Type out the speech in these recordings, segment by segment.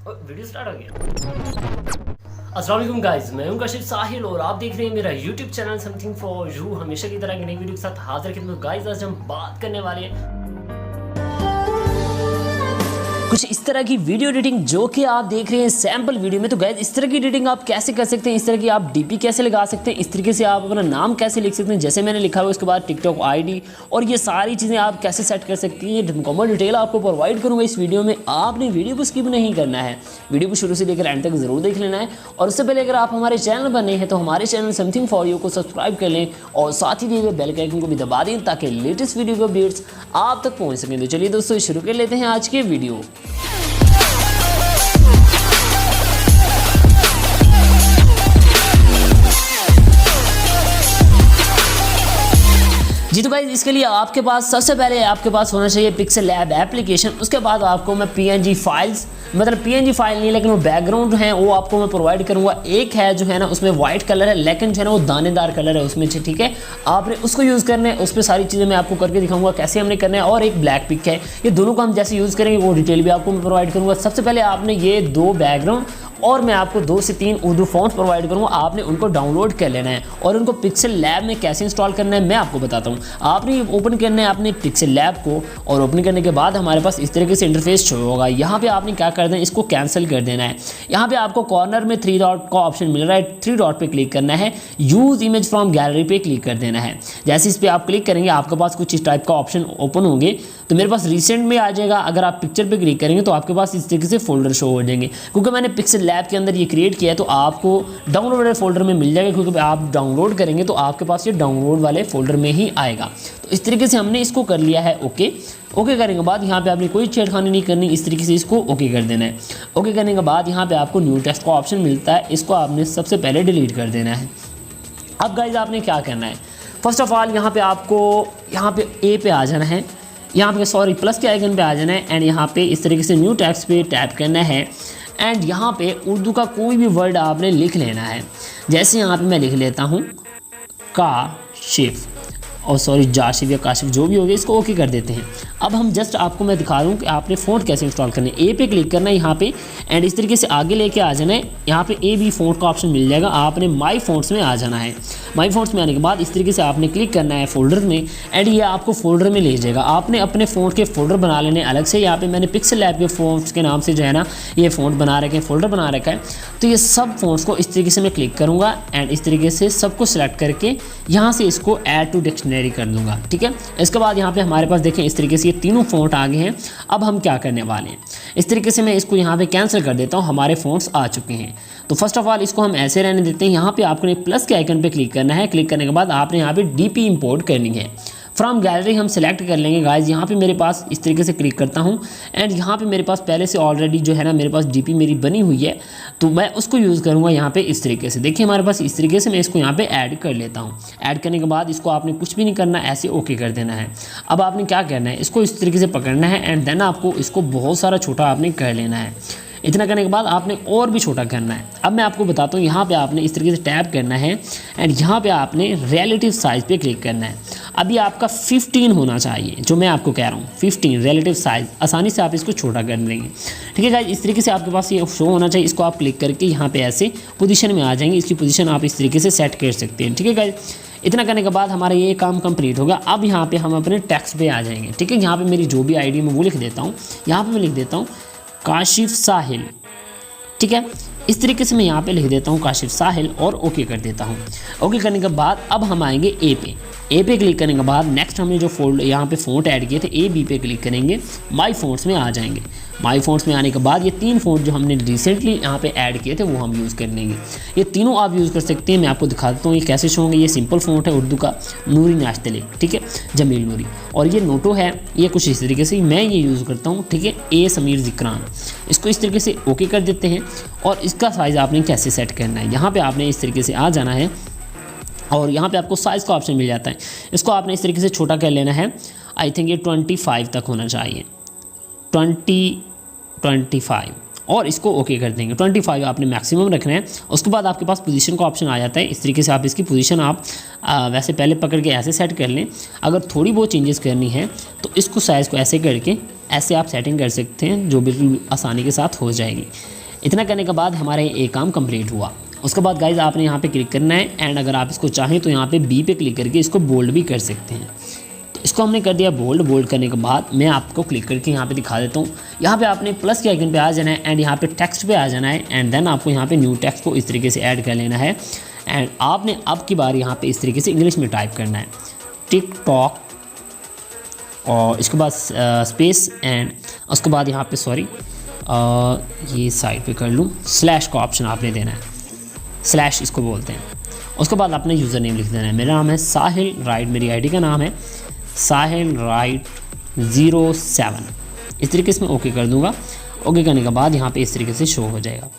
Video start हो गया। अस्सलाम वालेकुम गाइस, मैं हूं काशिफ साहिल और आप देख रहे हैं मेरा YouTube channel something for you. हमेशा की तरह की नई वीडियो के साथ हाजिर खिदमत गाइस। आज हम बात करने वाले हैं कुछ इस तरह की वीडियो एडिटिंग जो कि आप देख रहे हैं सैम्पल वीडियो में। तो गाइस इस तरह की एडिटिंग आप कैसे कर सकते हैं, इस तरह की आप डीपी कैसे लगा सकते हैं, इस तरीके से आप अपना नाम कैसे लिख सकते हैं जैसे मैंने लिखा हुआ, उसके बाद टिकटॉक आईडी और ये सारी चीज़ें आप कैसे सेट कर सकती हैं, ये मुकम्मल डिटेल आपको प्रोवाइड करूँगा इस वीडियो में। आपने वीडियो को स्किप नहीं करना है, वीडियो को शुरू से लेकर एंड तक जरूर देख लेना है। और उससे पहले अगर आप हमारे चैनल पर नए हैं तो हमारे चैनल समथिंग फॉर यू को सब्सक्राइब कर लें और साथ ही दिए हुए बेल के आइकन को भी दबा दें ताकि लेटेस्ट वीडियो के अपडेट्स आप तक पहुँच सकें। तो चलिए दोस्तों शुरू कर लेते हैं आज के वीडियो। जी तो गाइस इसके लिए आपके पास सबसे पहले आपके पास होना चाहिए पिक्सेल लैब एप्लीकेशन। उसके बाद आपको मैं पीएनजी फाइल्स, मतलब पीएनजी फाइल नहीं लेकिन वो बैकग्राउंड हैं वो आपको मैं प्रोवाइड करूँगा। एक है जो है ना उसमें वाइट कलर है लेकिन जो है ना वो दानेदार कलर है उसमें, ठीक है, आपने उसको यूज़ करना है। उस पर सारी चीज़ें मैं आपको करके दिखाऊंगा कैसे हमने करना है। और एक ब्लैक पिक है, ये दोनों को हम जैसे यूज़ करेंगे वो डिटेल भी आपको मैं प्रोवाइड करूँगा। सबसे पहले आपने ये दो बैकग्राउंड और मैं आपको 2 से 3 उर्दू फॉन्ट्स प्रोवाइड करूँगा, आपने उनको डाउनलोड कर लेना है और उनको पिक्सेल लैब में कैसे इंस्टॉल करना है मैं आपको बताता हूँ। आपने ओपन करना है अपने पिक्सेल लैब को और ओपन करने के बाद हमारे पास इस तरीके से इंटरफेस शो होगा। यहाँ पे आपने क्या कर देना है, इसको कैंसिल कर देना है। यहाँ पे आपको कॉर्नर में 3 डॉट का ऑप्शन मिल रहा है, 3 डॉट पे क्लिक करना है, यूज़ इमेज फ्रॉम गैलरी पे क्लिक कर देना है। जैसे इस पर आप क्लिक करेंगे आपके पास कुछ इस टाइप का ऑप्शन ओपन होंगे। तो मेरे पास रिसेंट में आ जाएगा, अगर आप पिक्चर पे क्लिक करेंगे तो आपके पास इस तरीके से फोल्डर शो हो जाएंगे। क्योंकि मैंने पिक्सेल लैब के अंदर ये क्रिएट किया है तो आपको डाउनलोड वाले फोल्डर में मिल जाएगा, क्योंकि आप डाउनलोड करेंगे तो आपके पास ये डाउनलोड वाले फोल्डर में ही आएगा। तो इस तरीके से हमने इसको कर लिया है ओके। ओके करने के बाद यहाँ पे आपने कोई छेड़खानी नहीं करनी, इस तरीके से इसको ओके कर देना है। ओके करने के बाद यहाँ पे आपको न्यू टेक्स्ट का ऑप्शन मिलता है, इसको आपने सबसे पहले डिलीट कर देना है। अब गाइज आपने क्या करना है, फर्स्ट ऑफ ऑल यहाँ पे आपको यहाँ पे ए पे आ जाना है, यहाँ पे सॉरी प्लस के आइकन पे आ जाना है एंड यहाँ पे इस तरीके से न्यू टेक्स्ट पे टैप करना है एंड यहाँ पे उर्दू का कोई भी वर्ड आपने लिख लेना है। जैसे यहाँ पे मैं लिख लेता हूँ काशिफ और सॉरी जाशिफ या काशिफ जो भी हो गया, इसको ओके कर देते हैं। अब हम जस्ट आपको मैं दिखा दूँ कि आपने फ़ॉन्ट कैसे इंस्टॉल करना है। ए पे क्लिक करना है यहाँ पे एंड इस तरीके से आगे लेके आ जाना है। यहाँ पे ए बी फ़ॉन्ट का ऑप्शन मिल जाएगा, आपने माई फ़ॉन्ट्स में आ जाना है। माई फ़ॉन्ट्स में आने के बाद इस तरीके से आपने क्लिक करना है फोल्डर में एंड ये आपको फोल्डर में ले जाएगा। आपने अपने फ़ॉन्ट के फोल्डर बना लेने अलग से। यहाँ पे मैंने पिक्सेल लैब के फ़ॉन्ट्स के नाम से जो है ना ये फ़ॉन्ट बना रखे हैं, फोल्डर बना रखा है। तो ये सब फ़ॉन्ट्स को इस तरीके से मैं क्लिक करूँगा एंड इस तरीके से सबको सिलेक्ट करके यहाँ से इसको ऐड टू डिक्शनरी कर दूँगा, ठीक है। इसके बाद यहाँ पे हमारे पास देखें इस तरीके से ये तीनों फ़ॉन्ट आ गए हैं। अब हम क्या करने वाले हैं, इस तरीके से मैं इसको यहाँ पे कैंसिल कर देता हूँ, हमारे फ़ॉन्ट्स आ चुके हैं। तो फर्स्ट ऑफ ऑल इसको हम ऐसे रहने देते हैं। यहाँ पे आपने प्लस के आइकन पे क्लिक करना है, क्लिक करने के बाद आपने यहाँ पे डीपी इंपोर्ट करनी है। फ्रॉम गैलरी हम सेलेक्ट कर लेंगे गाइज। यहाँ पे मेरे पास इस तरीके से क्लिक करता हूँ एंड यहाँ पे मेरे पास पहले से ऑलरेडी जो है ना मेरे पास डीपी मेरी बनी हुई है तो मैं उसको यूज़ करूँगा यहाँ पे इस तरीके से। देखिए हमारे पास इस तरीके से मैं इसको यहाँ पे ऐड कर लेता हूँ। ऐड करने के बाद इसको आपने कुछ भी नहीं करना, ऐसे ओके कर देना है। अब आपने क्या करना है, इसको इस तरीके से पकड़ना है एंड देन आपको इसको बहुत सारा छोटा आपने कर लेना है। इतना करने के बाद आपने और भी छोटा करना है। अब मैं आपको बताता हूँ, यहाँ पे आपने इस तरीके से टैप करना है एंड यहाँ पे आपने रिलेटिव साइज़ पे क्लिक करना है। अभी आपका 15 होना चाहिए, जो मैं आपको कह रहा हूँ 15 रिलेटिव साइज़। आसानी से आप इसको छोटा कर देंगे, ठीक है गाइस। इस तरीके से आपके पास ये शो होना चाहिए। इसको आप क्लिक करके यहाँ पे ऐसे पोजीशन में आ जाएंगे, इसकी पोजीशन आप इस तरीके से सेट कर सकते हैं, ठीक है गाइस। इतना करने के बाद हमारा ये काम कंप्लीट होगा। अब यहाँ पे हम अपने टेक्स्ट पे आ जाएंगे, ठीक है। यहाँ पे मेरी जो भी आईडी मैं वो लिख देता हूँ, यहाँ पे मैं लिख देता हूँ काशिफ साहिल, ठीक है। इस तरीके से मैं यहाँ पे लिख देता हूँ काशिफ साहिल और ओके कर देता हूँ। ओके करने के बाद अब हम आएंगे ए पे। ए पे क्लिक करने के बाद नेक्स्ट हमने जो फोल्ड यहाँ पे फ़ॉन्ट ऐड किए थे ए बी पे क्लिक करेंगे, माई फ़ॉन्ट्स में आ जाएंगे। माई फ़ॉन्ट्स में आने के बाद ये 3 फ़ॉन्ट जो हमने रिसेंटली यहाँ पे ऐड किए थे वो हम यूज़ कर लेंगे। ये तीनों आप यूज़ कर सकते हैं। मैं आपको दिखा देता हूँ ये कैसे शो होंगे। ये सिंपल फ़ॉन्ट है उर्दू का, नूरी नाश्तले, ठीक है, जमील नूरी। और ये नोटो है, ये कुछ इस तरीके से मैं ये यूज़ करता हूँ, ठीक है, ए समीर ज़िक्रान। इसको इस तरीके से ओके कर देते हैं। और इसका साइज़ आपने कैसे सेट करना है, यहाँ पर आपने इस तरीके से आ जाना है और यहाँ पे आपको साइज़ का ऑप्शन मिल जाता है। इसको आपने इस तरीके से छोटा कर लेना है। आई थिंक ये 25 तक होना चाहिए, 25 और इसको ओके कर देंगे। 25 आपने मैक्सिमम रखना है। उसके बाद आपके पास पोजीशन का ऑप्शन आ जाता है। इस तरीके से आप इसकी पोजीशन आप वैसे पहले पकड़ के ऐसे सेट कर लें। अगर थोड़ी बहुत चेंजेस करनी है तो इसको साइज़ को ऐसे करके ऐसे आप सेटिंग कर सकते हैं जो बिल्कुल आसानी के साथ हो जाएगी। इतना करने के बाद हमारा ये काम कंप्लीट हुआ। उसके बाद गाइज़ आपने यहाँ पे क्लिक करना है एंड अगर आप इसको चाहें तो यहाँ पे बी पे क्लिक करके इसको बोल्ड भी कर सकते हैं। तो इसको हमने कर दिया बोल्ड करने के बाद मैं आपको क्लिक करके यहाँ पे दिखा देता हूँ। यहाँ पे आपने प्लस के आइकन पे आ जाना है एंड यहाँ पे टेक्स्ट पे आ जाना है एंड देन आपको यहाँ पे न्यू टेक्स्ट को इस तरीके से ऐड कर लेना है एंड आपने अब की बार यहाँ पे इस तरीके से इंग्लिश में टाइप करना है टिकटॉक और इसके बाद स्पेस एंड उसके बाद यहाँ पे ये साइड पे कर लूँ स्लैश का ऑप्शन आपने देना है, स्लैश इसको बोलते हैं। उसके बाद आपने यूज़र नेम लिख देना है। मेरा नाम है साहिल राइट, मेरी आईडी का नाम है साहिल राइट 07। इस तरीके से मैं ओके कर दूंगा। ओके करने के बाद यहाँ पे इस तरीके से शो हो जाएगा।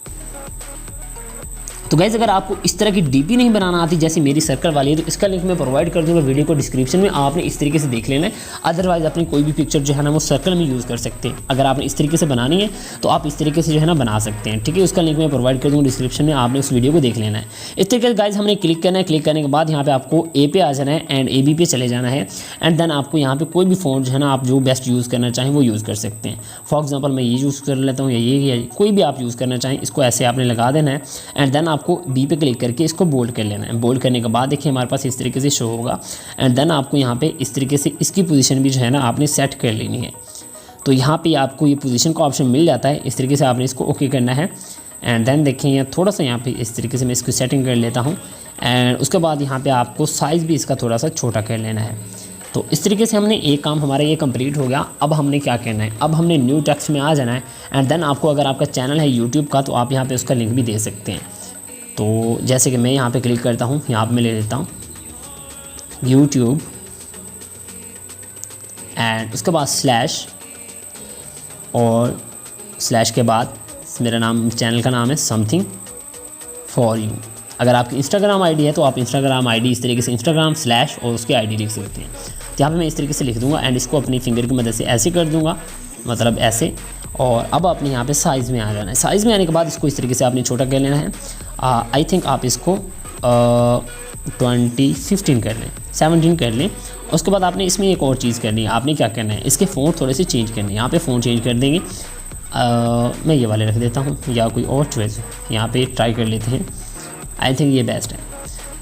तो गाइज़ अगर आपको इस तरह की डीपी नहीं बनाना आती जैसे मेरी सर्कल वाली है तो इसका लिंक मैं प्रोवाइड कर दूंगा वीडियो को डिस्क्रिप्शन में, आपने इस तरीके से देख लेना है। अदरवाइज़ अपनी कोई भी पिक्चर जो है ना वो सर्कल में यूज़ कर सकते हैं। अगर आपने इस तरीके से बनानी है तो आप इस तरीके से जो है ना बना सकते हैं, ठीक है। उसका लिंक मैं प्रोवाइड कर दूँगा डिस्क्रिप्शन में, आपने उस वीडियो को देख लेना है। इस तरीके से गाइज़ हमने क्लिक करना है। क्लिक करने के बाद यहाँ पे आपको ए पे आ जाना है एंड ए बी पे चले जाना है एंड देन आपको यहाँ पे कोई भी फ़ॉन्ट जो है ना आप जो बेस्ट यूज़ करना चाहें वो यूज़ कर सकते हैं। फॉर एग्जाम्पल मैं ये यूज़ कर लेता हूँ या ये कोई भी आप यूज़ करना चाहें, इसको ऐसे आपने लगा देना है एंड देन आपको बी पे क्लिक करके इसको बोल्ड कर लेना है। बोल्ड करने के बाद देखिए हमारे पास इस तरीके से शो होगा एंड देन आपको यहाँ पे इस तरीके से इसकी पोजीशन भी जो है ना आपने सेट कर लेनी है। तो यहाँ पे आपको ये पोजीशन का ऑप्शन मिल जाता है। इस तरीके से आपने इसको ओके करना है एंड देन देखिए यहाँ थोड़ा सा यहाँ पे इस तरीके से मैं इसको सेटिंग कर लेता हूँ एंड उसके बाद यहाँ पे आपको साइज़ भी इसका थोड़ा सा छोटा कर लेना है। तो इस तरीके से हमने एक काम हमारा ये कंप्लीट हो गया। अब हमने क्या करना है, अब हमने न्यू टेक्स्ट में आ जाना है एंड देन आपको अगर आपका चैनल है यूट्यूब का तो आप यहाँ पे उसका लिंक भी दे सकते हैं। तो जैसे कि मैं यहाँ पे क्लिक करता हूँ, यहाँ पे मैं ले लेता हूँ यूट्यूब एंड उसके बाद स्लैश और स्लैश के बाद मेरा नाम चैनल का नाम है समथिंग फॉर यू। अगर आपकी इंस्टाग्राम आईडी है तो आप इंस्टाग्राम आईडी इस तरीके से इंस्टाग्राम स्लैश और उसकी आईडी लिख सकते हैं। तो यहाँ पे मैं इस तरीके से लिख दूँगा एंड इसको अपनी फिंगर की मदद से ऐसे कर दूँगा, मतलब ऐसे। और अब आपने यहाँ पे साइज़ में आ जाना है। साइज़ में आने के बाद इसको इस तरीके से आपने छोटा कर लेना है। आई थिंक आप इसको 15 कर लें, 17 कर लें। उसके बाद आपने इसमें एक और चीज़ करनी है। आपने क्या करना है, इसके फ़ॉन्ट थोड़े से चेंज करने हैं। यहाँ पे फ़ॉन्ट चेंज कर देंगे। मैं ये वाले रख देता हूँ या कोई और चॉइस यहाँ पे ट्राई कर लेते हैं। आई थिंक ये बेस्ट है।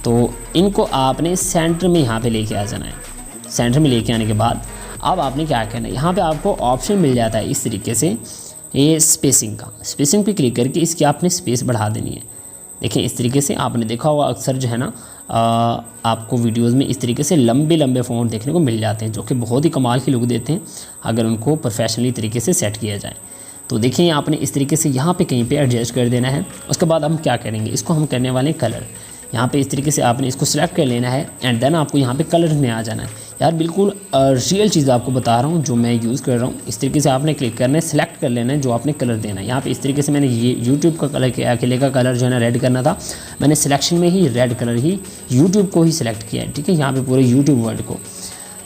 तो इनको आपने सेंटर में यहाँ पे लेके आ जाना है। सेंटर में लेके आने के बाद अब आपने क्या करना है, यहाँ पे आपको ऑप्शन मिल जाता है इस तरीके से ये स्पेसिंग का। स्पेसिंग पे क्लिक करके इसकी आपने स्पेस बढ़ा देनी है। देखिए इस तरीके से आपने देखा होगा अक्सर जो है ना आपको वीडियोस में इस तरीके से लंबे लंबे फ़ॉन्ट देखने को मिल जाते हैं जो कि बहुत ही कमाल की लुक देते हैं अगर उनको प्रोफेशनली तरीके से सेट किया जाए। तो देखिए आपने इस तरीके से यहाँ पे कहीं पे एडजस्ट कर देना है। उसके बाद हम क्या करेंगे, इसको हम करने वाले कलर। यहाँ पे इस तरीके से आपने इसको सिलेक्ट कर लेना है एंड देन आपको यहाँ पे कलर में आ जाना है। यार बिल्कुल रियल चीज़ आपको बता रहा हूँ जो मैं यूज़ कर रहा हूँ। इस तरीके से आपने क्लिक करना है, सिलेक्ट कर लेना है जो आपने कलर देना है। यहाँ पे इस तरीके से मैंने ये यूट्यूब का कलर किया, अकेले का कलर जो है ना रेड करना था, मैंने सिलेक्शन में ही रेड कलर ही यूट्यूब को ही सिलेक्ट किया है, ठीक है, यहाँ पे पूरे यूट्यूब वर्ड को।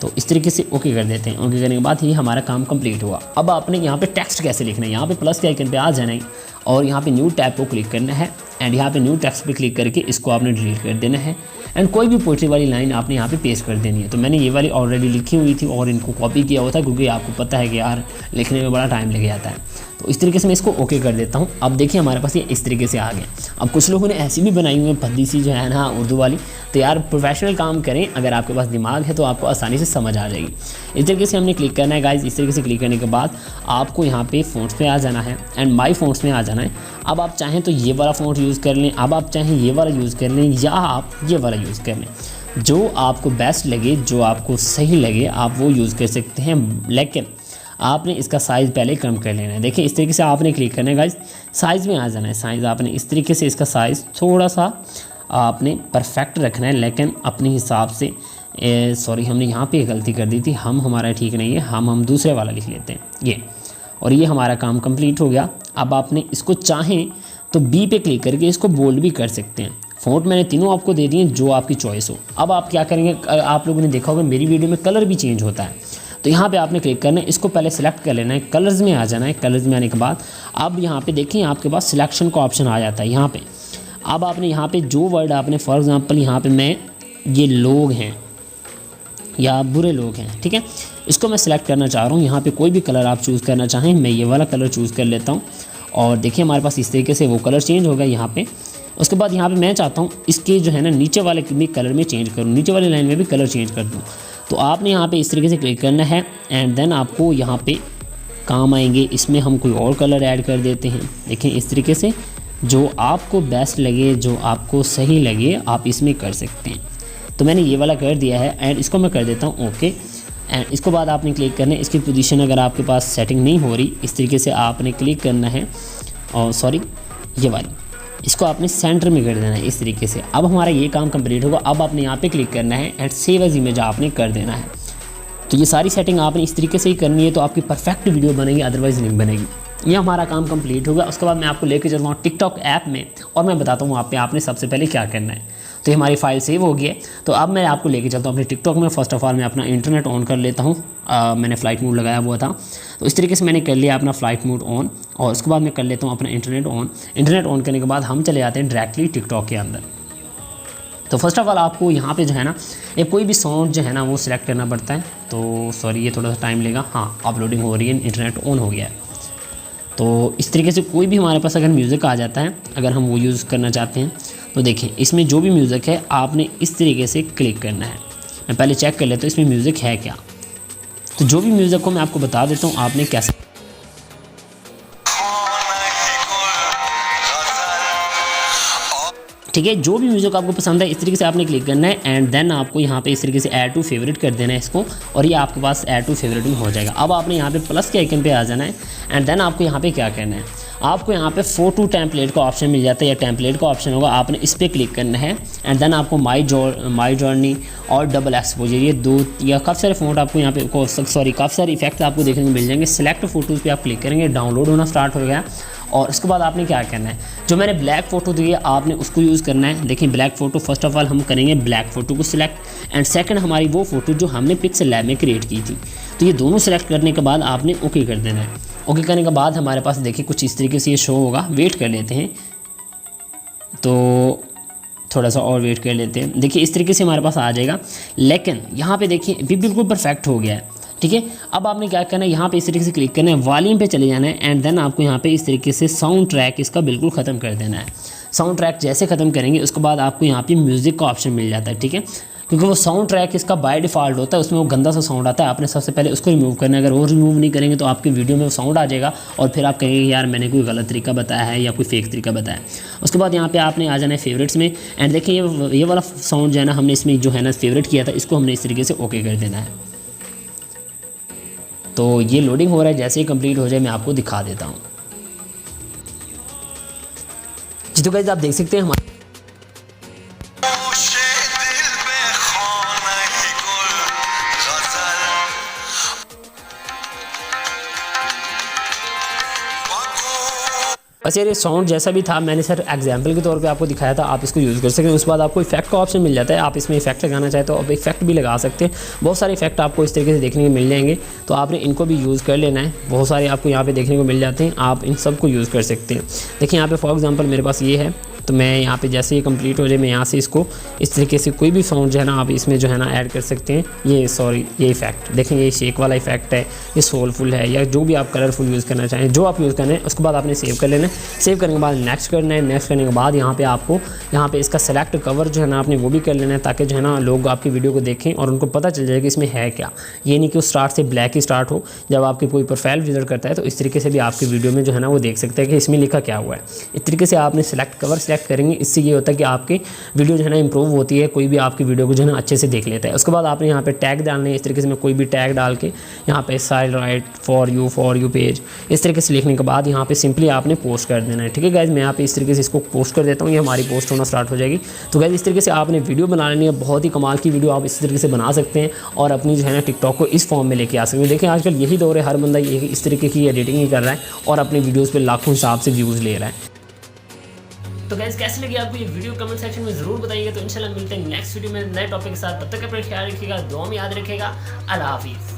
तो इस तरीके से ओके कर देते हैं। ओके करने के बाद ही हमारा काम कंप्लीट हुआ। अब आपने यहाँ पे टेक्स्ट कैसे लिखना है, यहाँ पे प्लस के आइकन पे आ जाना है और यहाँ पे न्यू टैब को क्लिक करना है एंड यहाँ पे न्यू टेक्स्ट पे क्लिक करके इसको आपने डिलीट कर देना है एंड कोई भी पोइट्री वाली लाइन आपने यहाँ पे पेस्ट कर देनी है। तो मैंने ये वाली ऑलरेडी लिखी हुई थी और इनको कॉपी किया हुआ था क्योंकि आपको पता है कि यार लिखने में बड़ा टाइम लग जाता है। तो इस तरीके से मैं इसको ओके कर देता हूँ। अब देखिए हमारे पास ये इस तरीके से आ गया। अब कुछ लोगों ने ऐसी भी बनाई हुई है भद्दी सी जो है ना उर्दू वाली। तो यार प्रोफेशनल काम करें, अगर आपके पास दिमाग है तो आपको आसानी से समझ आ जाएगी। इस तरीके से हमने क्लिक करना है गाइज। इस तरीके से क्लिक करने के बाद आपको यहाँ पे फ़ॉन्ट्स पे आ जाना है एंड माई फ़ॉन्ट्स में आ जाना है। अब आप चाहें तो ये वाला फ़ॉन्ट यूज़ कर लें, अब आप चाहें ये वाला यूज़ कर लें या आप ये वाला यूज़ कर लें, जो आपको बेस्ट लगे, जो आपको सही लगे आप वो यूज़ कर सकते हैं। लेकिन आपने इसका साइज़ पहले कम कर लेना है। देखिए इस तरीके से आपने क्लिक करना है गाइज, साइज़ में आ जाना है। साइज़ आपने इस तरीके से इसका साइज़ थोड़ा सा आपने परफेक्ट रखना है, लेकिन अपने हिसाब से। सॉरी हमने यहाँ पे गलती कर दी थी, हमारा ठीक नहीं है, हम दूसरे वाला लिख लेते हैं ये। और ये हमारा काम कंप्लीट हो गया। अब आपने इसको चाहें तो बी पे क्लिक करके इसको बोल्ड भी कर सकते हैं। फ़ॉन्ट मैंने तीनों आपको दे दिए जो आपकी चॉइस हो। अब आप क्या करेंगे, आप लोगों ने देखा होगा मेरी वीडियो में कलर भी चेंज होता है। तो यहाँ पे आपने क्लिक करना है, इसको पहले सेलेक्ट कर लेना है, कलर्स में आ जाना है। कलर्स में आने के बाद अब यहाँ पे देखें आपके पास सिलेक्शन का ऑप्शन आ जाता है यहाँ पे। अब आपने यहाँ पे जो वर्ड आपने फॉर एग्ज़ाम्पल यहाँ पे मैं ये लोग हैं या बुरे लोग हैं, ठीक है, इसको मैं सिलेक्ट करना चाह रहा हूँ। यहाँ पे कोई भी कलर आप चूज़ करना चाहें, मैं ये वाला कलर चूज़ कर लेता हूँ और देखिए हमारे पास इस तरीके से वो कलर चेंज हो गया यहाँ पे। उसके बाद यहाँ पे मैं चाहता हूँ इसके जो है ना नीचे वाले भी कलर में चेंज करूँ, नीचे वाली लाइन में भी कलर चेंज कर दूँ। तो आपने यहाँ पे इस तरीके से क्लिक करना है एंड देन आपको यहाँ पे काम आएंगे, इसमें हम कोई और कलर ऐड कर देते हैं। देखें इस तरीके से जो आपको बेस्ट लगे, जो आपको सही लगे आप इसमें कर सकते हैं। तो मैंने ये वाला कर दिया है एंड इसको मैं कर देता हूँ ओके। एंड इसको बाद आपने क्लिक करना है, इसकी पोजीशन अगर आपके पास सेटिंग नहीं हो रही इस तरीके से आपने क्लिक करना है और सॉरी ये वाली, इसको आपने सेंटर में कर देना है इस तरीके से। अब हमारा ये काम कंप्लीट होगा। अब आपने यहाँ पे क्लिक करना है एंड सेव एज इमेज आपने कर देना है। तो ये सारी सेटिंग आपने इस तरीके से ही करनी है तो आपकी परफेक्ट वीडियो बनेगी, अदरवाइज़ नहीं बनेगी। ये हमारा काम कंप्लीट होगा। उसके बाद मैं आपको लेके चलता हूँ टिकटॉक ऐप में और मैं बताता हूँ वहाँ पे आपने सबसे पहले क्या करना है। तो ये हमारी फाइल सेव हो गई है। तो अब मैं आपको लेके चलता हूँ अपने टिकटॉक में। फ़र्स्ट ऑफ ऑल मैं अपना इंटरनेट ऑन कर लेता हूँ। मैंने फ़्लाइट मोड लगाया हुआ था तो इस तरीके से मैंने कर लिया अपना फ़्लाइट मोड ऑन और उसके बाद मैं कर लेता हूँ अपना इंटरनेट ऑन। इंटरनेट ऑन करने के बाद हम चले जाते हैं डायरेक्टली टिकटॉक के अंदर। तो फर्स्ट ऑफ ऑल आपको यहाँ पे जो है ना एक कोई भी साउंड जो है ना वो सिलेक्ट करना पड़ता है। तो सॉरी ये थोड़ा सा टाइम लेगा। हाँ अपलोडिंग हो रही है, इंटरनेट ऑन हो गया है। तो इस तरीके से कोई भी हमारे पास अगर म्यूज़िक आ जाता है, अगर हम वो यूज़ करना चाहते हैं तो देखें इसमें जो भी म्यूज़िक है आपने इस तरीके से क्लिक करना है। मैं पहले चेक कर लेता हूँ इसमें म्यूज़िक है क्या। तो जो भी म्यूज़िक को मैं आपको बता देता हूँ आपने कैसे, ठीक है। जो भी म्यूज़िक आपको पसंद है इस तरीके से आपने क्लिक करना है एंड देन आपको यहाँ पे इस तरीके से ऐड टू फेवरेट कर देना है इसको और ये आपके पास ऐड टू फेवरेट में हो जाएगा। अब आपने यहाँ पे प्लस के आइकन पे आ जाना है एंड देन आपको यहाँ पे क्या करना है, आपको यहाँ पे फोटो टेम्पलेट का ऑप्शन मिल जाता है या टेम्पलेट का ऑप्शन होगा, आपने इस पर क्लिक करना है एंड देन आपको माई जर्नी और डबल एक्सपोजर ये दो या काफ़ी सारे फ़ोन आपको यहाँ पे काफ़ी सारे इफेक्ट आपको देखने को मिल जाएंगे। सिलेक्ट फोटोज़ पे आप क्लिक करेंगे, डाउनलोड होना स्टार्ट हो गया और उसके बाद आपने क्या करना है, जो मैंने ब्लैक फ़ोटो दी है आपने उसको यूज़ करना है। देखिए black photo first of all हम करेंगे ब्लैक फ़ोटो को सिलेक्ट एंड सेकंड हमारी वो फ़ोटो जो हमने पिक्सेल लैब में क्रिएट की थी। तो ये दोनों सेलेक्ट करने के बाद आपने ओके कर देना है। ओके करने के बाद हमारे पास देखिए कुछ इस तरीके से ये शो होगा। वेट कर लेते हैं, तो थोड़ा सा और वेट कर लेते हैं। देखिए इस तरीके से हमारे पास आ जाएगा, लेकिन यहाँ पे देखिए बिल्कुल परफेक्ट हो गया है, ठीक है। अब आपने क्या करना है, यहाँ पे इस तरीके से क्लिक करना है, वॉल्यूम पे चले जाना है एंड देन आपको यहाँ पे इस तरीके से साउंड ट्रैक इसका बिल्कुल ख़त्म कर देना है। साउंड ट्रैक जैसे ख़त्म करेंगे उसके बाद आपको यहाँ पे म्यूज़िक का ऑप्शन मिल जाता है, ठीक है। क्योंकि वो साउंड ट्रैक इसका बाय डिफ़ॉल्ट होता है, उसमें वो गंदा सा साउंड आता है। आपने सबसे पहले उसको रिमूव करना है। अगर वो रिमूव नहीं करेंगे तो आपकी वीडियो में वो साउंड आ जाएगा और फिर आप कहेंगे यार मैंने कोई गलत तरीका बताया है या कोई फेक तरीका बताया। उसके बाद यहाँ पे आपने आ जाना है फेवरेट्स में एंड देखिए ये वाला साउंड जो है ना हमने इसमें जो है ना फेवरेट किया था, इसको हमने इस तरीके से ओके कर देना है। तो ये लोडिंग हो रहा है, जैसे ही कंप्लीट हो जाए मैं आपको दिखा देता हूँ। जी तो गाइस आप देख सकते हैं हमारे वैसे ये साउंड जैसा भी था मैंने सर एग्जाम्पल के तौर पे आपको दिखाया था, आप इसको यूज़ कर सकते हैं। उसके बाद आपको इफेक्ट का ऑप्शन मिल जाता है, आप इसमें इफेक्ट लगाना चाहे तो आप इफेक्ट भी लगा सकते हैं। बहुत सारे इफेक्ट आपको इस तरीके से देखने को मिल जाएंगे, तो आपने इनको भी यूज़ कर लेना है। बहुत सारे आपको यहाँ पे देखने को मिल जाते हैं, आप इन सब को यूज़ कर सकते हैं। देखिए यहाँ पे फॉर एग्जांपल मेरे पास ये है, तो मैं यहाँ पे जैसे ही कंप्लीट हो जाए मैं यहाँ से इसको इस तरीके से कोई भी साउंड जो है ना आप इसमें जो है ना ऐड कर सकते हैं। ये इफेक्ट देखें, ये शेक वाला इफेक्ट है, ये सोलफुल है या जो भी आप कलरफुल यूज़ करना चाहें, जो आप यूज़ करना है। उसके बाद आपने सेव कर लेना है। सेव करने के बाद नेक्स्ट करना है। नेक्स्ट करने के बाद यहाँ पे आपको यहाँ पे इसका सेलेक्ट कवर जो है ना आपने वो भी कर लेना है, ताकि जो है ना लोग आपकी वीडियो को देखें और उनको पता चल जाए कि इसमें है क्या। ये नहीं कि उस स्टार्ट से ब्लैक ही स्टार्ट हो। जब आपकी कोई प्रोफाइल विजिट करता है तो इस तरीके से भी आपकी वीडियो में जो है ना वो देख सकते हैं कि इसमें लिखा क्या हुआ है। इस तरीके से आपने कवर सेलेक्ट करेंगे, इससे ये होता है कि आपकी वीडियो जो है ना इंप्रूव होती है, कोई भी आपकी वीडियो को जो है ना अच्छे से देख लेता है। उसके बाद आपने यहाँ पे टैग डालने हैं। इस तरीके से मैं कोई भी टैग डाल के यहाँ पे side right for you page इस तरीके से लिखने के बाद यहाँ पे सिंपली आपने पोस्ट कर देना है। ठीक है गाइज, मैं यहाँ पे इस तरीके से इसको पोस्ट कर देता हूँ, ये हमारी पोस्ट होना स्टार्ट हो जाएगी। तो गाइज इस तरीके से आपने वीडियो बना लेनी है। बहुत ही कमाल की वीडियो आप इस तरीके से बना सकते हैं और अपनी जो है ना टिकटॉक को इस फॉर्म में लेके आ सकते हैं। देखिए आजकल यही दौर है, हर बंदा ये इस तरीके की एडिटिंग ही कर रहा है और अपनी वीडियोज़ पर लाखों हिसाब से व्यूज़ ले रहा है। तो गाइस कैसी लगी आपको ये वीडियो कमेंट सेक्शन में जरूर बताइएगा। तो इंशाल्लाह मिलते हैं नेक्स्ट वीडियो में नए टॉपिक के साथ। तब तक अपना ख्याल रखिएगा, दुआ में याद रखिएगा। अल्लाह हाफिज़।